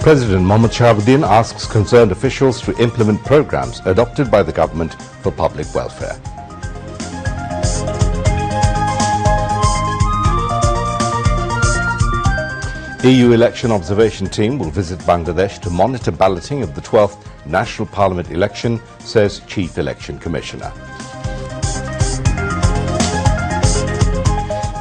President Mohammad Shahabuddin asks concerned officials to implement programs adopted by the government for public welfare. EU election observation team will visit Bangladesh to monitor balloting of the 12th National Parliament election, says Chief Election Commissioner.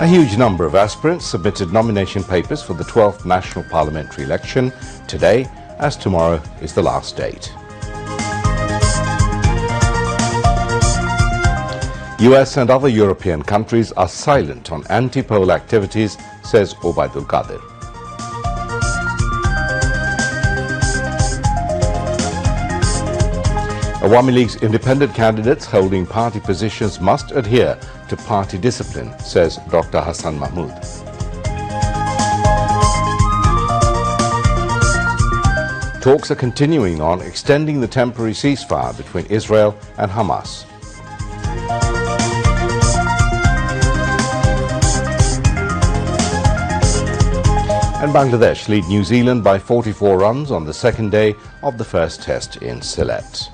A huge number of aspirants submitted nomination papers for the 12th National Parliamentary election today, as tomorrow is the last date. US and other European countries are silent on anti-poll activities, says Obaidul Qadir. Awami League's independent candidates holding party positions must adhere to party discipline, says Dr. Hassan Mahmood. Talks are continuing on extending the temporary ceasefire between Israel and Hamas. And Bangladesh lead New Zealand by 44 runs on the second day of the first test in Sylhet.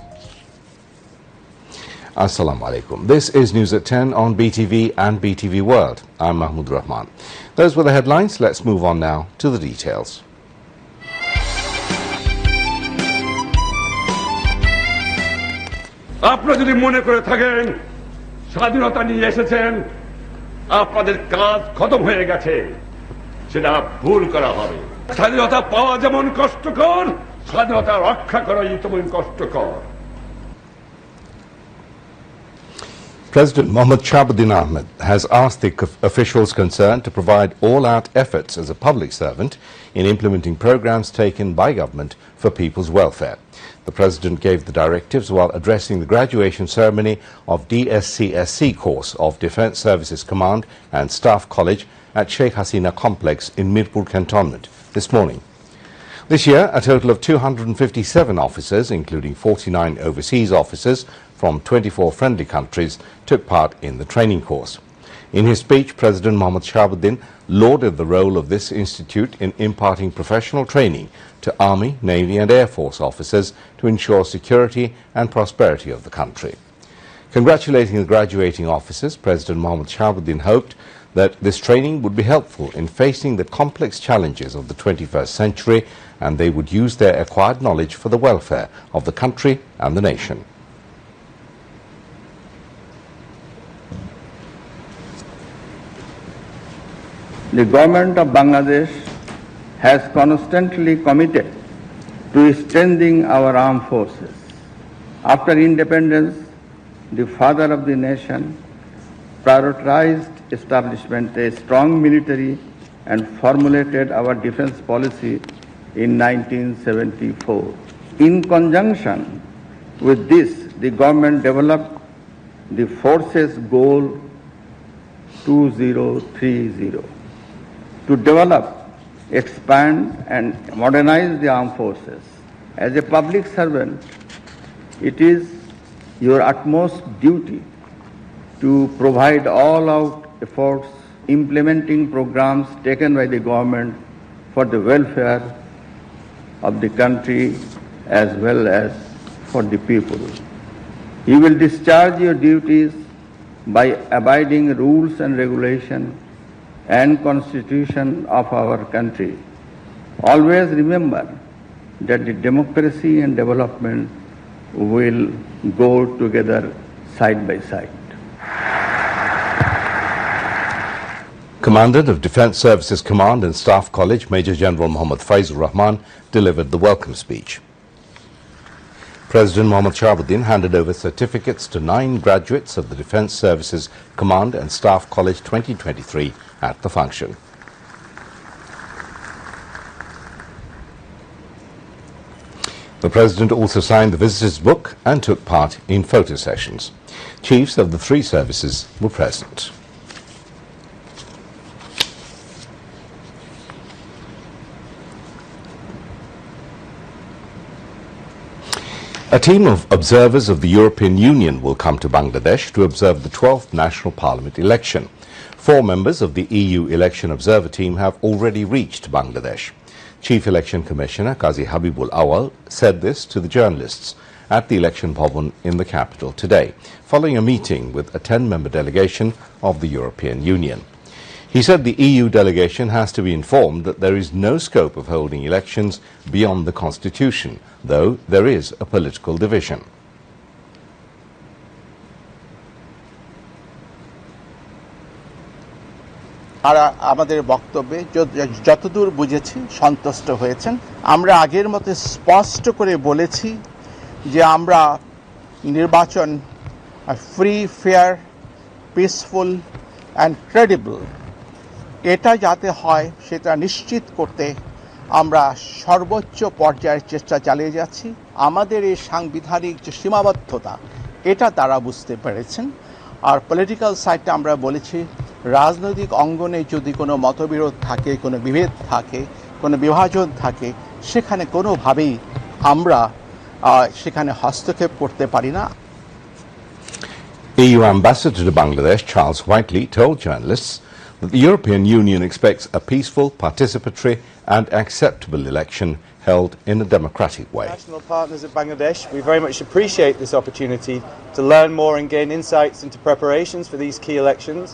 Assalamu alaikum. This is News at 10 on BTV and BTV World. I'm Mahmoud Rahman. Those were the headlines. Let's move on now to the details. আপনারা যদি মনে করে থাকেন স্বাধীনতা নিয়ে এসেছেন আপনাদের কাজ খতম হয়ে গেছে সেটা ভুল করা হবে স্বাধীনতা পাওয়া যেমন কষ্টকর স্বাধীনতা রক্ষা করাই তেমন কষ্টকর President Mohammad Shahabuddin Ahmed has asked the officials concerned to provide all-out efforts as a public servant in implementing programs taken by government for people's welfare. The President gave the directives while addressing the graduation ceremony of DSCSC course of Defence Services Command and Staff College at Sheikh Hasina Complex in Mirpur Cantonment this morning. This year, a total of 257 officers, including 49 overseas officers from 24 friendly countries, took part in the training course. In his speech, President Mohammad Shahabuddin lauded the role of this institute in imparting professional training to Army, Navy and Air Force officers to ensure security and prosperity of the country. Congratulating the graduating officers, President Mohammad Shahabuddin hoped that this training would be helpful in facing the complex challenges of the 21st century, and they would use their acquired knowledge for the welfare of the country and the nation. The government of Bangladesh has constantly committed to strengthening our armed forces. After independence, the father of the nation prioritized establishment a strong military and formulated our defense policy in 1974. In conjunction with this, the government developed the Forces Goal 2030 to develop, expand and modernize the armed forces. As a public servant, it is your utmost duty to provide all-out efforts implementing programs taken by the government for the welfare of the country as well as for the people. You will discharge your duties by abiding rules and regulations and constitution of our country. Always remember that the democracy and development will go together side by side. Commandant of Defence Services Command and Staff College, Major General Mohammad Faizur Rahman, delivered the welcome speech. President Mohammad Shahabuddin handed over certificates to 9 graduates of the Defence Services Command and Staff College 2023 at the function. The President also signed the visitors' book and took part in photo sessions. Chiefs of the 3 services were present. A team of observers of the European Union will come to Bangladesh to observe the 12th National Parliament election. 4 members of the EU election observer team have already reached Bangladesh. Chief Election Commissioner Qazi Habibul Awal said this to the journalists at the election bhavan in the capital today, following a meeting with a 10-member delegation of the European Union. He said the EU delegation has to be informed that there is no scope of holding elections beyond the constitution, though there is a political division. আমাদের বক্তব্যে যতদূর বুঝেছি সন্তুষ্ট হয়েছেন। আমরা আগের মতো স্পষ্ট করে বলেছি যে আমরা নির্বাচন free, fair, peaceful and credible এটা যাতে হয় সেটা নিশ্চিত করতে আমরা সর্বোচ্চ পর্যায়ের চেষ্টা চালিয়ে যাচ্ছি। আমাদের এই সাংবিধানিক যে সীমাবদ্ধতা এটা তারা বুঝতে পেরেছেন। আর পলিটিক্যাল সাইডটা আমরা বলেছি রাজনৈতিক অঙ্গনে যদি কোনো মতবিরোধ থাকে, কোনো বিভেদ থাকে, কোনো বিভাজন থাকে, সেখানে কোনোভাবেই আমরা সেখানে হস্তক্ষেপ করতে পারি না। EU Ambassador to Bangladesh Charles Whiteley told journalists that the European Union expects a peaceful, participatory and acceptable election held in a democratic way. National partners of Bangladesh, we very much appreciate this opportunity to learn more and gain insights into preparations for these key elections.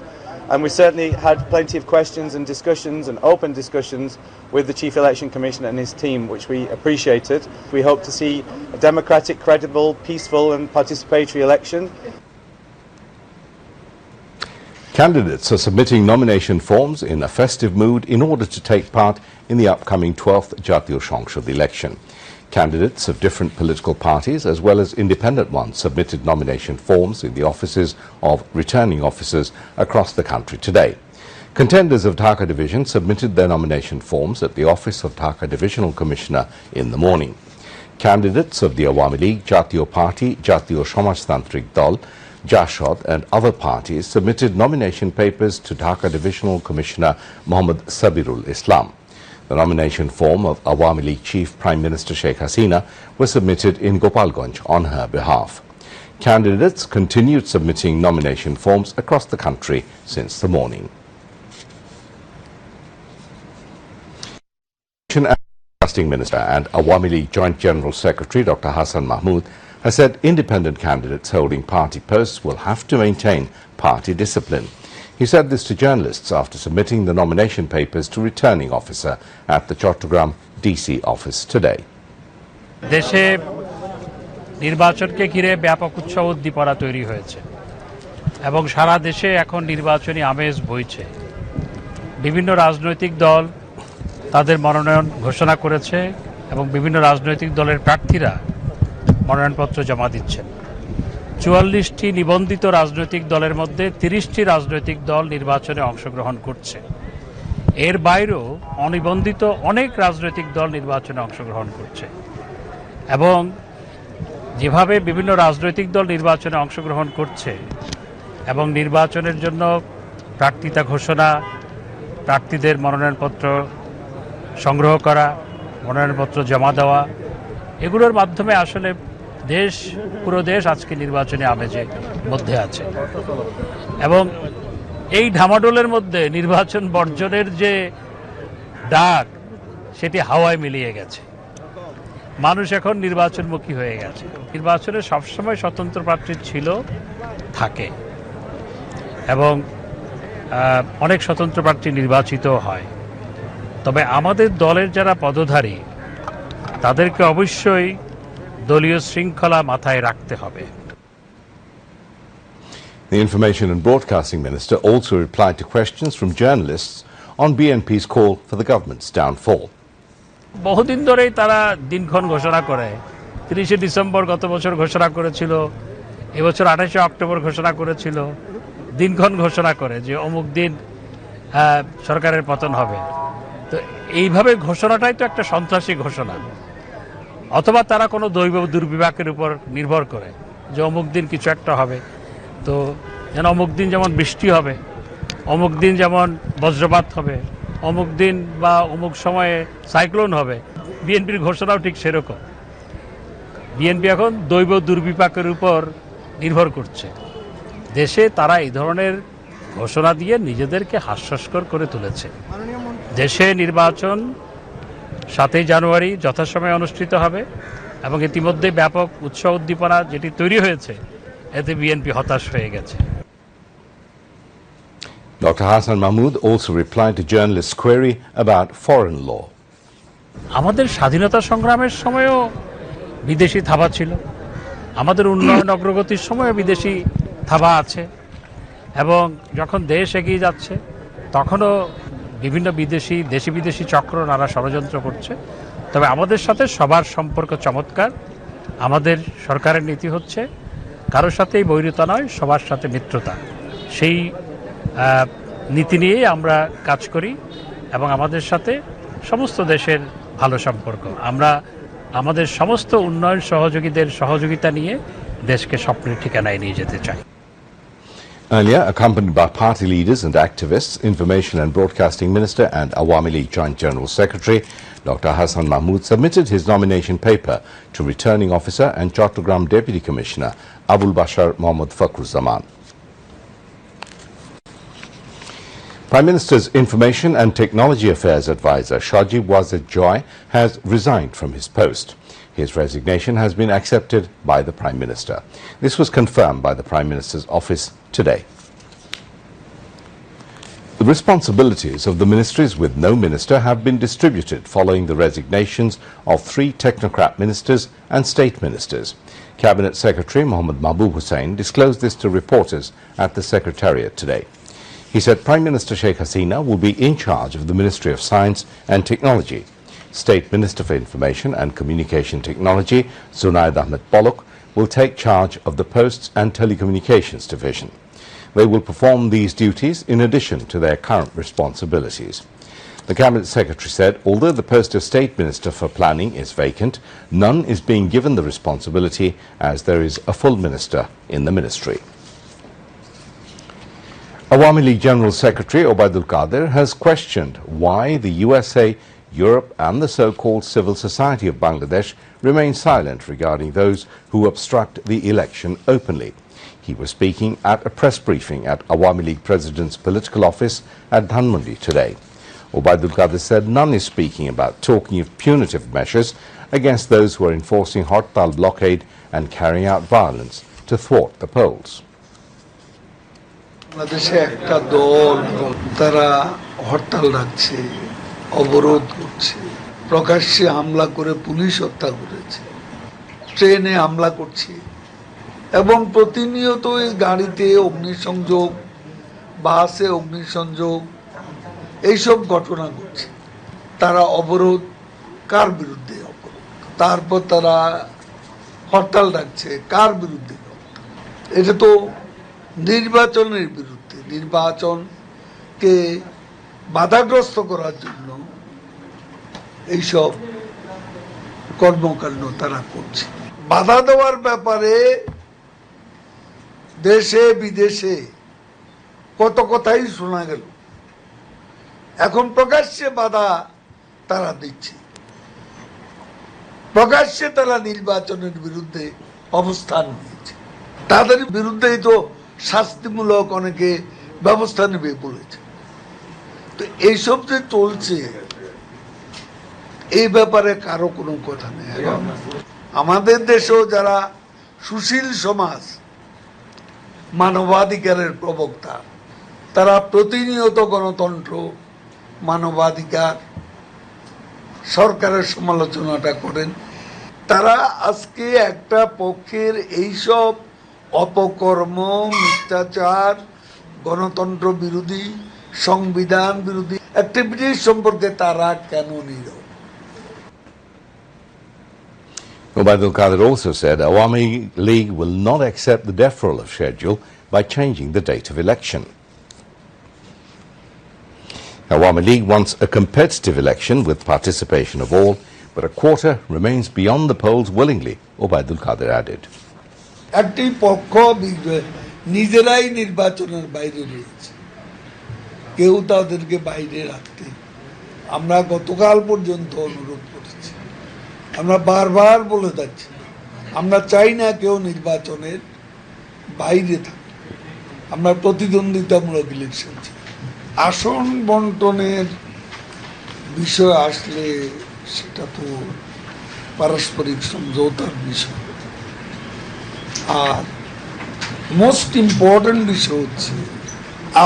And we certainly had plenty of questions and discussions and open discussions with the Chief Election Commissioner and his team, which we appreciated. We hope to see a democratic, credible, peaceful and participatory election. Candidates are submitting nomination forms in a festive mood in order to take part in the upcoming 12th Jatiyo সংসদ election. Candidates of different political parties as well as independent ones submitted nomination forms in the offices of returning officers across the country today. Contenders of Dhaka Division submitted their nomination forms at the office of Dhaka Divisional Commissioner in the morning. Candidates of the Awami League, Jatiyo Party, Jatiyo Samajtantrik Dol, Jashod and other parties submitted nomination papers to Dhaka Divisional Commissioner Mohammad Sabirul Islam. The nomination form of Awami League Chief Prime Minister Sheikh Hasina was submitted in Gopalganj on her behalf. Candidates continued submitting nomination forms across the country since the morning. Broadcasting Minister and Awami League Joint General Secretary Dr. Hassan Mahmood has said independent candidates holding party posts will have to maintain party discipline. He said this to journalists after submitting the nomination papers to returning officer at the Chattogram DC office today. দেশে নির্বাচনকে ঘিরে ব্যাপক উৎসব উদ্দীপনা তৈরি হয়েছে এবং সারা দেশে এখন নির্বাচনী আমেজ বইছে। বিভিন্ন রাজনৈতিক দল তাদের মনোনয়ন ঘোষণা করেছে এবং বিভিন্ন রাজনৈতিক দলের প্রার্থীরা মনোনয়নপত্র জমা দিচ্ছেন। 44টি নিবন্ধিত রাজনৈতিক দলের মধ্যে 30টি রাজনৈতিক দল নির্বাচনে অংশগ্রহণ করছে। এর বাইরেও অনিবন্ধিত অনেক রাজনৈতিক দল নির্বাচনে অংশগ্রহণ করছে এবং যেভাবে বিভিন্ন রাজনৈতিক দল নির্বাচনে অংশগ্রহণ করছে এবং নির্বাচনের জন্য প্রার্থিতা ঘোষণা, প্রার্থীদের মনোনয়নপত্র সংগ্রহ করা, মনোনয়নপত্র জমা দেওয়া, এগুলোর মাধ্যমে আসলে পুরো দেশ আজকে নির্বাচনী আমেজের মধ্যে আছে এবং এই ঢামাডোলের মধ্যে নির্বাচন বর্জনের যে ডাক সেটি হাওয়ায় মিলিয়ে গেছে। মানুষ এখন নির্বাচনমুখী হয়ে গেছে। নির্বাচনে সবসময় স্বতন্ত্র প্রার্থী ছিল, থাকে এবং অনেক স্বতন্ত্র প্রার্থী নির্বাচিত হয়। তবে আমাদের দলের যারা পদধারী তাদেরকে অবশ্যই দলীয় শৃঙ্খলা মাথায় রাখতে হবে। The Information and Broadcasting Minister also replied to questions from journalists on BNP's call for the government's downfall. বহুদিন ধরেই তারা দিনক্ষণ ঘোষণা করে। 30শে ডিসেম্বর গত বছর ঘোষণা করেছিল, এবছর 28শে অক্টোবর ঘোষণা করেছিল। দিনক্ষণ ঘোষণা করে যে অমুক দিন সরকারের পতন হবে। তো এইভাবে ঘোষণাটাই তো একটা সন্ত্রাসী ঘোষণা। অথবা তারা কোনো দৈব দুর্বিপাকের উপর নির্ভর করে যে অমুক দিন কিছু একটা হবে, তো যেন অমুক দিন যেমন বৃষ্টি হবে, অমুক দিন যেমন বজ্রপাত হবে, অমুক দিন বা অমুক সময়ে সাইক্লোন হবে। বিএনপির ঘোষণাও ঠিক সেরকম। বিএনপি এখন দৈব দুর্বিপাকের উপর নির্ভর করছে। দেশে তারা এই ধরনের ঘোষণা দিয়ে নিজেদেরকে হাস্যস্কর করে তুলেছে। দেশে নির্বাচন 7ই জানুয়ারি যথাসময়ে অনুষ্ঠিত হবে এবং ইতিমধ্যে ব্যাপক উৎসাহ উদ্দীপনা যেটি তৈরি হয়েছে এতে বিএনপি হতাশ হয়ে গেছে। Dr. Hassan Mahmood also replied to journalists' query about foreign law. আমাদের স্বাধীনতা সংগ্রামের সময়ও বিদেশি থাবা ছিল, আমাদের উন্নয়ন অগ্রগতির সময়ও বিদেশি থাবা আছে, এবং যখন দেশ এগিয়ে যাচ্ছে তখনও বিভিন্ন দেশি বিদেশি চক্র নানা ষড়যন্ত্র করছে। তবে আমাদের সাথে সবার সম্পর্ক চমৎকার। আমাদের সরকারের নীতি হচ্ছে কারোর সাথেই বৈরিতা নয়, সবার সাথে মিত্রতা। সেই নীতি নিয়েই আমরা কাজ করি এবং আমাদের সাথে সমস্ত দেশের ভালো সম্পর্ক। আমরা আমাদের সমস্ত উন্নয়ন সহযোগীদের সহযোগিতা নিয়ে দেশকে স্বপ্নের ঠিকানায় নিয়ে যেতে চাই। Earlier, accompanied by party leaders and activists, Information and Broadcasting Minister and Awami League Joint General Secretary Dr. Hassan Mahmood submitted his nomination paper to Returning Officer and Chattogram Deputy Commissioner Abul Bashar Mohammad Fakhruzaman. Prime Minister's Information and Technology Affairs Advisor Shajib Wazir Joy has resigned from his post. His resignation has been accepted by the Prime Minister. This was confirmed by the Prime Minister's office today. The responsibilities of the ministries with no minister have been distributed following the resignations of 3 technocrat ministers and state ministers. Cabinet Secretary Mohammad Mahbub Hussain disclosed this to reporters at the Secretariat today. He said Prime Minister Sheikh Hasina will be in charge of the Ministry of Science and Technology. State Minister for Information and Communication Technology, Zunaid Ahmed Pollock, will take charge of the Posts and Telecommunications Division. They will perform these duties in addition to their current responsibilities. The Cabinet Secretary said although the post of State Minister for Planning is vacant, none is being given the responsibility as there is a full minister in the ministry. Awami League General Secretary Obaidul Qadir has questioned why the USA, Europe and the so-called civil society of Bangladesh remain silent regarding those who obstruct the election openly. He was speaking at a press briefing at Awami League President's political office at Dhanmondi today. Obaidul Qadir said none is speaking about talking of punitive measures against those who are enforcing Hartal blockade and carrying out violence to thwart the polls. বাংলাদেশে একটা দল তারা হরতাল ডাকছে, অবরোধ করছে, প্রকাশ্যে হামলা করে পুলিশ হত্যা করেছে, ট্রেনে হামলা করছে এবং প্রতিনিয়ত এই গাড়িতে অগ্নিসংযোগ, বাসে অগ্নিসংযোগ, এইসব ঘটনা ঘটছে। তারা অবরোধ কার বিরুদ্ধে অবরোধ? তারপর তারা হরতাল ডাকছে কার বিরুদ্ধে? এটা তো নির্বাচনের বিরুদ্ধে, নির্বাচনকে বাধাগ্রস্ত করার জন্য এইসব কর্মকাণ্ড তারা করছে। বাধা দেওয়ার ব্যাপারে দেশে বিদেশে কত কথাই শোনা গেল, এখন প্রকাশ্যে বাধা তারা দিচ্ছে, প্রকাশ্যে তারা নির্বাচনের বিরুদ্ধে অবস্থান নিয়েছে। তাদের বিরুদ্ধেই তো শাস্তিমূলক অনেকে ব্যবস্থা নেবে বলেছে। তো এইসব যে চলছে এই ব্যাপারে কারো কোনো কথা নেই। আমাদের দেশেও যারা সুশীল সমাজ, মানবাধিকারের প্রবক্তা, তারা প্রতিনিয়ত গণতন্ত্র, মানবাধিকার, সরকারের সমালোচনাটা করেন। তারা আজকে একটা পক্ষের এইসব অপকর্ম, মিথ্যাচার, গণতন্ত্র বিরোধী, সংবিধান বিরোধী অ্যাক্টিভিটিস সম্পর্কে তারা কেন নীরব? Obaidul Qadir also said Awami League will not accept the deferral of schedule by changing the date of election. Awami League wants a competitive election with participation of all, but a quarter remains beyond the polls willingly, Obaidul Qadir added. একটি পক্ষ নিজেরাই নির্বাচনের বাইরে রয়েছে, কেউ তাদেরকে বাইরে রাখতে আমরা গতকাল পর্যন্ত অনুরোধ করেছি। আমরা বারবার বলে যাচ্ছি আমরা চাই না কেউ নির্বাচনের বাইরে থাকে। আমরা প্রতিদ্বন্দ্বিতামূলক ইলেকশন চাই। আসন বন্টনের বিষয় আসলে সেটা তো পারস্পরিক সমঝোতার বিষয়। আর মোস্ট ইম্পর্টেন্ট বিষয় হচ্ছে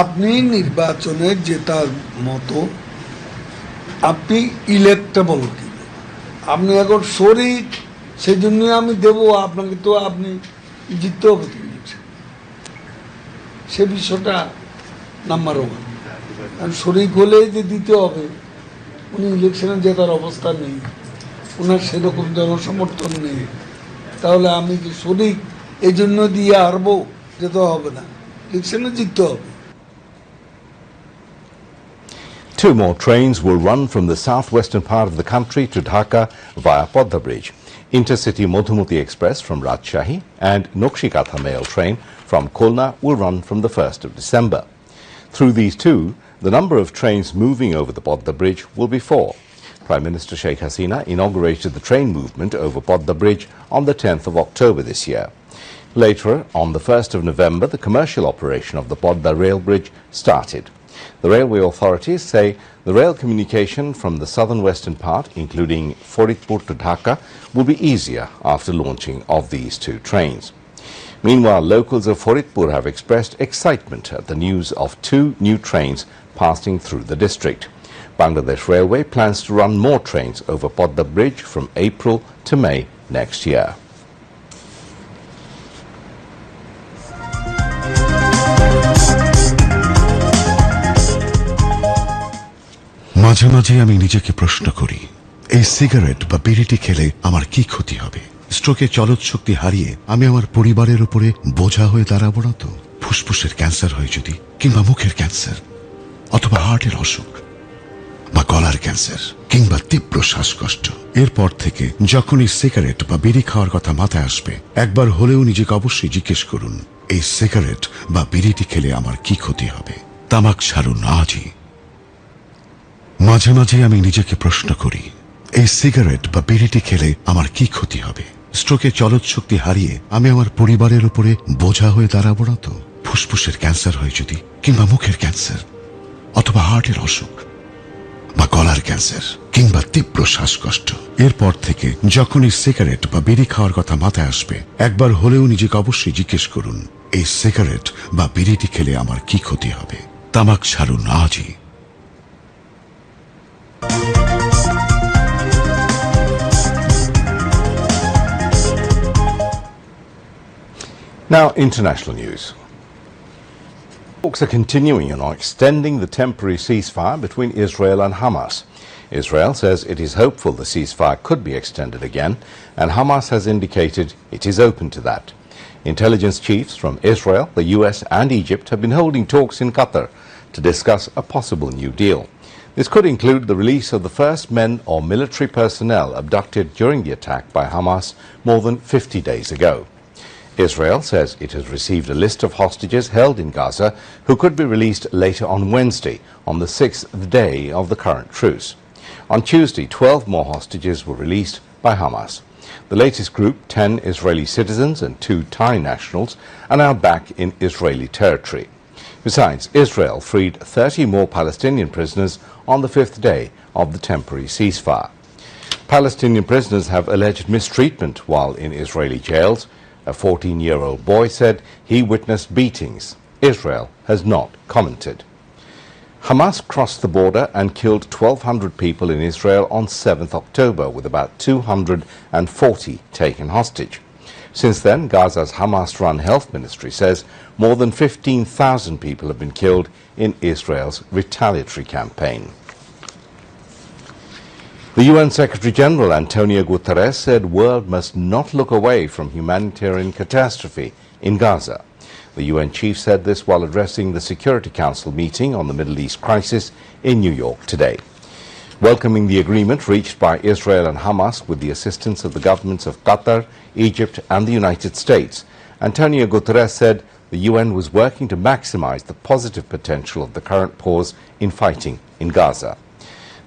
আপনি নির্বাচনে জেতার মতো আপনি ইলেক্টেবল কিনা। আপনি এখন শরিক, সেই জন্য আমি দেব আপনাকে, তো আপনি জিততে হবে সে বিষয়টা নাম্বার ওয়ান। কারণ শরিক হলেই যে দিতে হবে, উনি ইলেকশনে জেতার অবস্থা নেই, ওনার সেরকম জনসমর্থন নেই, তাহলে আমি যে শরিক এই জন্য দিয়ে হারবো, যেতে হবে না, ইলেকশনে জিততে হবে। Two more trains will run from the southwestern part of the country to Dhaka via Podda Bridge. Intercity Modhumati Express from Rajshahi and Nokshikatha Mail train from Khulna will run from the 1st of December. Through these two, the number of trains moving over the Podda Bridge will be 4. Prime Minister Sheikh Hasina inaugurated the train movement over Podda Bridge on the 10th of October this year. Later, on the 1st of November, the commercial operation of the Podda rail bridge started. The railway authorities say the rail communication from the southern western part, including Faridpur to Dhaka, will be easier after launching of these two trains. Meanwhile, locals of Faridpur have expressed excitement at the news of two new trains passing through the district. Bangladesh Railway plans to run more trains over Podda Bridge from April to May next year. মাঝে মাঝে আমি নিজেকে প্রশ্ন করি, এই cigarette বা বিড়িটি খেলে আমার কি ক্ষতি হবে? স্ট্রোকে চলৎশক্তি হারিয়ে আমি আমার পরিবারের উপরে বোঝা হয়ে দাঁড়াবো না তো? ফুসফুসের ক্যান্সার হয় যদি, কিংবা মুখের ক্যান্সার, অথবা হার্টের অসুখ, বা গলার ক্যান্সার, কিংবা তীব্র শ্বাসকষ্ট, এরপর থেকে যখনই সিগারেট বা বিড়ি খাওয়ার কথা মাথায় আসবে, একবার হলেও নিজেকে অবশ্যই জিজ্ঞেস করুন, এই সিগারেট বা বিড়িটি খেলে আমার কি ক্ষতি হবে? তামাক ছাড়ুন আজই। মাঝে মাঝে আমি নিজেকে প্রশ্ন করি, এই সিগারেট বা বিড়িটি খেলে আমার কি ক্ষতি হবে? স্ট্রোকে চলৎশক্তি হারিয়ে আমি আমার পরিবারের উপরে বোঝা হয়ে দাঁড়াবো না তো? ফুসফুসের ক্যান্সার হয় যদি, কিংবা মুখের ক্যান্সার, অথবা হার্টের অসুখ, বা গলার ক্যান্সার, কিংবা তীব্র শ্বাসকষ্ট, এরপর থেকে যখনই সিগারেট বা বিড়ি খাওয়ার কথা মাথায় আসবে, একবার হলেও নিজেকে অবশ্যই জিজ্ঞেস করুন, এই সিগারেট বা বিড়িটি খেলে আমার কি ক্ষতি হবে? তামাক ছাড়ুন আজই। Now, international news. Talks are continuing on extending the temporary ceasefire between Israel and Hamas. Israel says it is hopeful the ceasefire could be extended again, and Hamas has indicated it is open to that. Intelligence chiefs from Israel, the US and Egypt have been holding talks in Qatar to discuss a possible new deal. This could include the release of the first men or military personnel abducted during the attack by Hamas more than 50 days ago. Israel says it has received a list of hostages held in Gaza who could be released later on Wednesday, on the 6th day of the current truce. On Tuesday, 12 more hostages were released by Hamas. The latest group, 10 Israeli citizens and 2 Thai nationals, are now back in Israeli territory. Besides, Israel freed 30 more Palestinian prisoners on the 5th day of the temporary ceasefire. Palestinian prisoners have alleged mistreatment while in Israeli jails. A 14-year-old boy said he witnessed beatings. Israel has not commented. Hamas crossed the border and killed 1,200 people in Israel on 7th October, with about 240 taken hostage. Since then, Gaza's Hamas-run health ministry says more than 15,000 people have been killed in Israel's retaliatory campaign. The UN Secretary-General Antonio Guterres said the world must not look away from humanitarian catastrophe in Gaza. The UN chief said this while addressing the Security Council meeting on the Middle East crisis in New York today. Welcoming the agreement reached by Israel and Hamas with the assistance of the governments of Qatar, Egypt and the United States, Antonio Guterres said the UN was working to maximize the positive potential of the current pause in fighting in Gaza.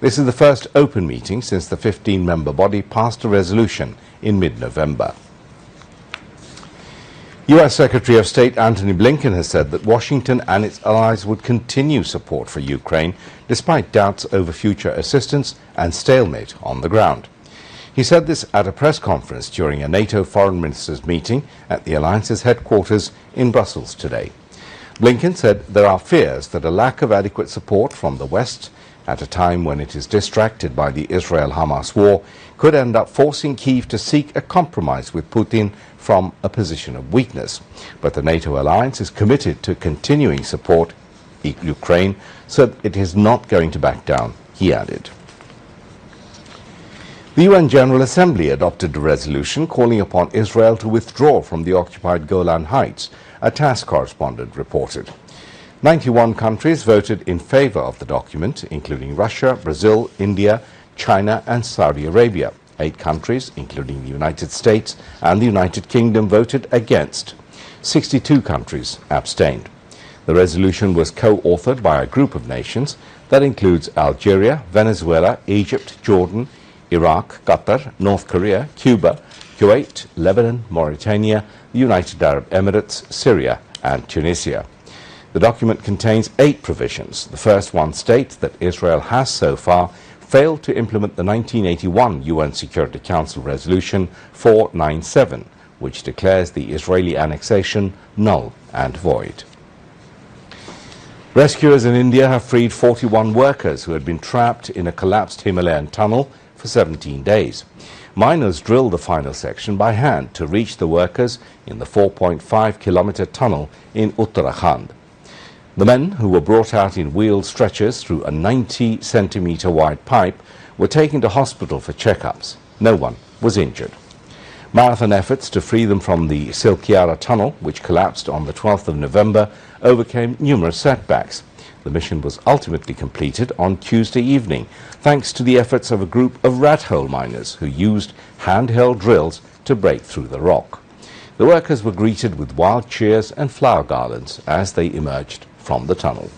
This is the first open meeting since the 15-member body passed a resolution in mid-November. U.S. Secretary of State Antony Blinken has said that Washington and its allies would continue support for Ukraine despite doubts over future assistance and stalemate on the ground. He said this at a press conference during a NATO foreign ministers meeting at the alliance's headquarters in Brussels today. Blinken said there are fears that a lack of adequate support from the West at a time when it is distracted by the Israel-Hamas war could end up forcing Kyiv to seek a compromise with Putin from a position of weakness. But the NATO alliance is committed to continuing support Ukraine, so it is not going to back down, he added. The UN General Assembly adopted a resolution calling upon Israel to withdraw from the occupied Golan Heights, a TASS correspondent reported. 91 countries voted in favor of the document, including Russia, Brazil, India, China and Saudi Arabia. 8 countries, including the United States and the United Kingdom, voted against. 62 countries abstained. The resolution was co-authored by a group of nations that includes Algeria, Venezuela, Egypt, Jordan, Iraq, Qatar, North Korea, Cuba, Kuwait, Lebanon, Mauritania, the United Arab Emirates, Syria and Tunisia. The document contains 8 provisions. The first one states that Israel has so far failed to implement the 1981 UN Security Council Resolution 497, which declares the Israeli annexation null and void. Rescuers in India have freed 41 workers who had been trapped in a collapsed Himalayan tunnel for 17 days. Miners drilled the final section by hand to reach the workers in the 4.5-kilometer tunnel in Uttarakhand. The men, who were brought out in wheeled stretchers through a 90-centimeter wide pipe, were taken to hospital for checkups. No one was injured. Marathon efforts to free them from the Silkyara tunnel, which collapsed on the 12th of November, overcame numerous setbacks. The mission was ultimately completed on Tuesday evening, thanks to the efforts of a group of rat hole miners who used handheld drills to break through the rock. The workers were greeted with wild cheers and flower garlands as they emerged from the tunnel.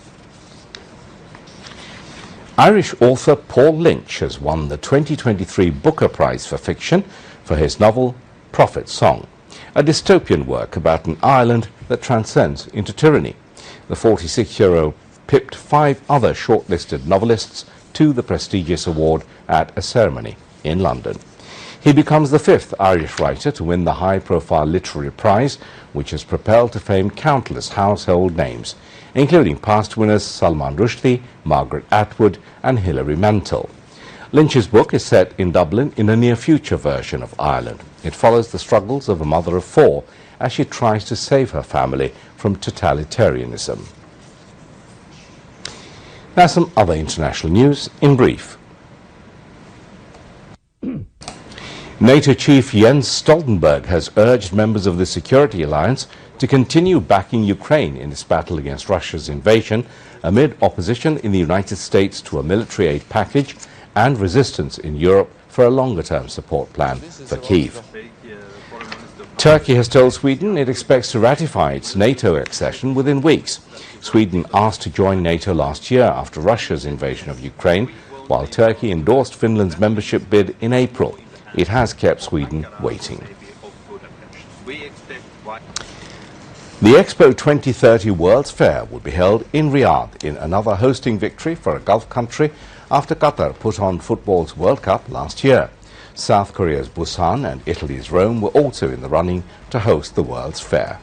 Irish author Paul Lynch has won the 2023 Booker Prize for Fiction for his novel Prophet Song, a dystopian work about an Ireland that transcends into tyranny. The 46-year-old pipped 5 other shortlisted novelists to the prestigious award at a ceremony in London. He becomes the 5th Irish writer to win the high-profile literary prize, which has propelled to fame countless household names, including past winners Salman Rushdie, Margaret Atwood and Hilary Mantel. Lynch's book is set in Dublin in a near-future version of Ireland. It follows the struggles of a mother of 4 as she tries to save her family from totalitarianism. Now some other international news in brief. NATO chief Jens Stoltenberg has urged members of the Security Alliance to continue backing Ukraine in its battle against Russia's invasion amid opposition in the United States to a military aid package and resistance in Europe for a longer-term support plan for Kyiv. Turkey has told Sweden it expects to ratify its NATO accession within weeks. Sweden asked to join NATO last year after Russia's invasion of Ukraine, while Turkey endorsed Finland's membership bid in April. It has kept Sweden waiting. The Expo 2030 World's Fair will be held in Riyadh in another hosting victory for a Gulf country after Qatar put on football's World Cup last year. South Korea's Busan and Italy's Rome were also in the running to host the World's Fair.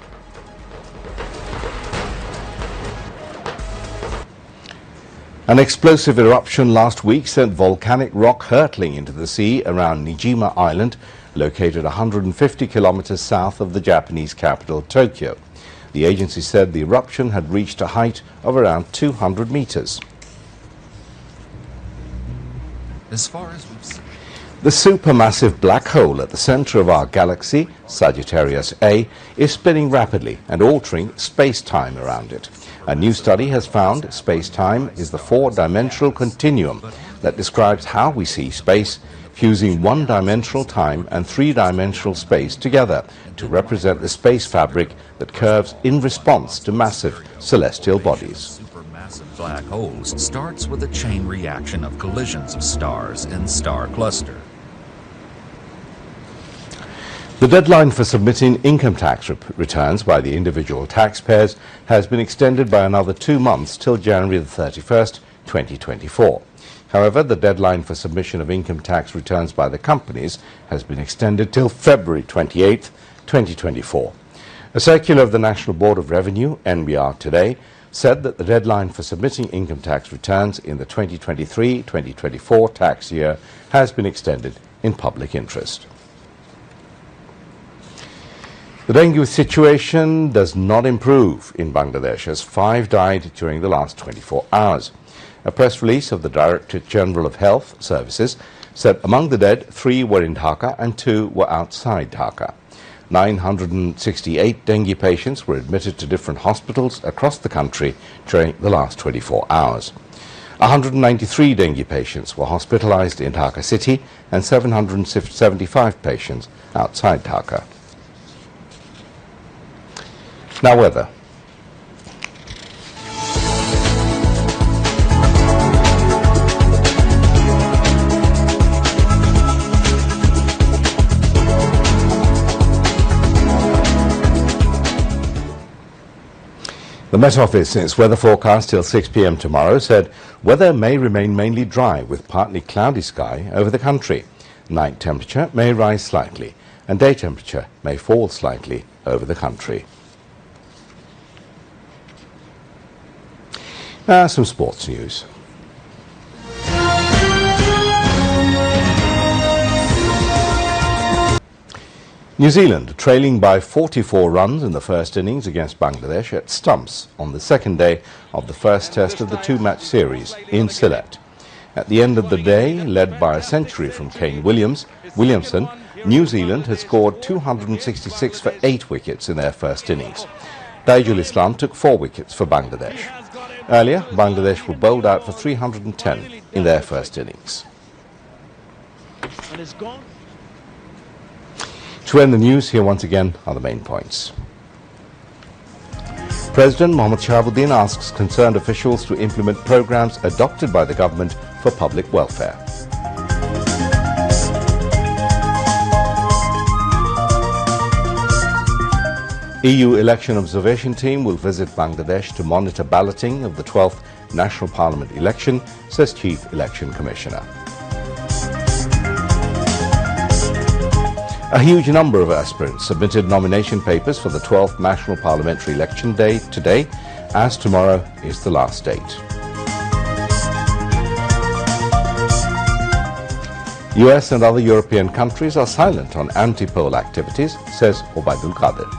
An explosive eruption last week sent volcanic rock hurtling into the sea around Nijima Island, located 150 kilometers south of the Japanese capital, Tokyo. The agency said the eruption had reached a height of around 200 meters. As far as we've seen, the supermassive black hole at the center of our galaxy, Sagittarius A, is spinning rapidly and altering space-time around it. A new study has found space-time is the 4-dimensional continuum that describes how we see space, fusing 1-dimensional time and 3-dimensional space together to represent the space fabric that curves in response to massive celestial bodies. Supermassive black holes starts with a chain reaction of collisions of stars in star cluster. The deadline for submitting income tax returns by the individual taxpayers has been extended by another 2 months till January the 31st, 2024. However, the deadline for submission of income tax returns by the companies has been extended till February 28th, 2024. A circular of the National Board of Revenue, NBR, today said that the deadline for submitting income tax returns in the 2023-2024 tax year has been extended in public interest. The dengue situation does not improve in Bangladesh, as 5 died during the last 24 hours. A press release of the Directorate General of Health Services said among the dead, 3 were in Dhaka and 2 were outside Dhaka. 968 dengue patients were admitted to different hospitals across the country during the last 24 hours. 193 dengue patients were hospitalized in Dhaka city and 775 patients outside Dhaka. Now weather. The Met Office, in its weather forecast till 6 p.m. tomorrow, said weather may remain mainly dry with partly cloudy sky over the country. Night temperature may rise slightly and day temperature may fall slightly over the country. Now some sports news. New Zealand trailing by 44 runs in the first innings against Bangladesh at stumps on the second day of the first test of the 2-match series in Sylhet. At the end of the day, led by a century from Kane Williamson, New Zealand had scored 266 for 8 wickets in their first innings. Taijul Islam took 4 wickets for Bangladesh. Earlier, Bangladesh were bowled out for 310 in their first innings. To end the news, here once again are the main points. President Mohammad Shahabuddin asks concerned officials to implement programs adopted by the government for public welfare. EU election observation team will visit Bangladesh to monitor balloting of the 12th National Parliament election, says Chief Election Commissioner. A huge number of aspirants submitted nomination papers for the 12th National Parliamentary Election Day today, as tomorrow is the last date. US and other European countries are silent on anti-poll activities, says Obaidul Qadir.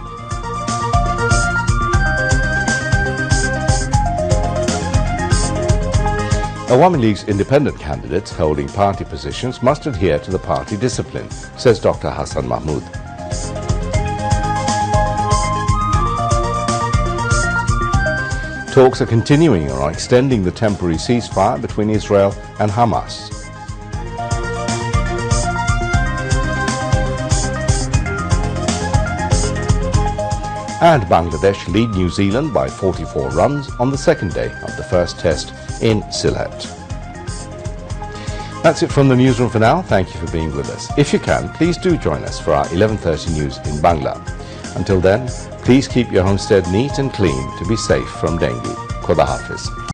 Awami League's independent candidates holding party positions must adhere to the party discipline, says Dr. Hassan Mahmood. Talks are continuing on extending the temporary ceasefire between Israel and Hamas. And Bangladesh lead New Zealand by 44 runs on the second day of the first test in Sylhet. That's it from the newsroom for now. Thank you for being with us. If you can, please do join us for our 11:30 news in Bangla. Until then, please keep your homestead neat and clean to be safe from dengue. Khuda Hafiz.